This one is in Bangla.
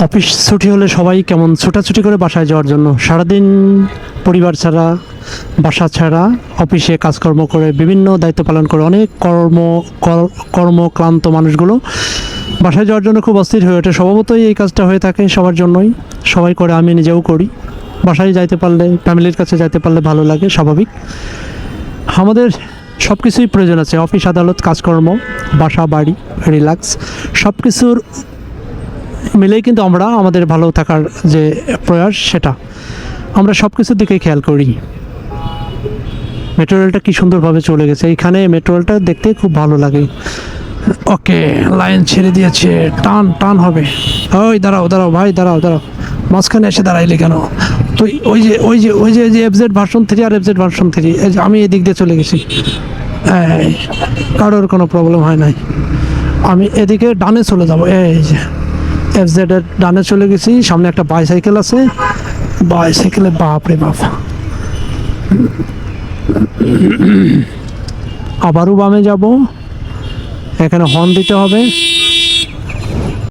অফিস ছুটি হলে সবাই কেমন ছোটাছুটি করে বাসায় যাওয়ার জন্য, সারাদিন পরিবার ছাড়া, বাসা ছাড়া, অফিসে কাজকর্ম করে বিভিন্ন দায়িত্ব পালন করে অনেক কর্মক্লান্ত মানুষগুলো বাসায় যাওয়ার জন্য খুব অস্থির হয়ে ওঠে। স্বভাবতই এই কাজটা হয়ে থাকে সবার জন্যই, সবাই করে, আমি নিজেও করি। বাসায় যাইতে পারলে, ফ্যামিলির কাছে যাইতে পারলে ভালো লাগে, স্বাভাবিক। আমাদের সব কিছুই প্রয়োজন আছে, অফিস আদালত, কাজকর্ম, বাসা বাড়ি, রিল্যাক্স, সব কিছুর মিলেই কিন্তু আমরা আমাদের ভালো থাকার যে প্রয়াস, সেটা আমরা সব কিছুর দিকেই খেয়াল করি। মেট্রো রেলটা কী সুন্দরভাবে চলে গেছে, এইখানে মেট্রো রেলটা দেখতে খুব ভালো লাগে। ওকে, লাইন ছেড়ে দিয়েছে, টান টান হবে। ওই দাঁড়াও দাঁড়াও ভাই, দাঁড়াও দাঁড়াও, মাঝখানে এসে দাঁড়াইলে কেন তুই? ওই যে এফজেড ভার্সন 3 আর এফজেড ভার্সন 3, আমি এদিক দিয়ে চলে গেছি। কারোর কোনো প্রবলেম হয় নাই, আমি এদিকে ডানে চলে যাব। এই যে এফজেডের ডানে চলে গেছি, সামনে একটা বাইসাইকেল আছে, বাইসাইকেলে বাপ রে বাপ। আবারও বামে যাব, এখানে হর্ন দিতে হবে।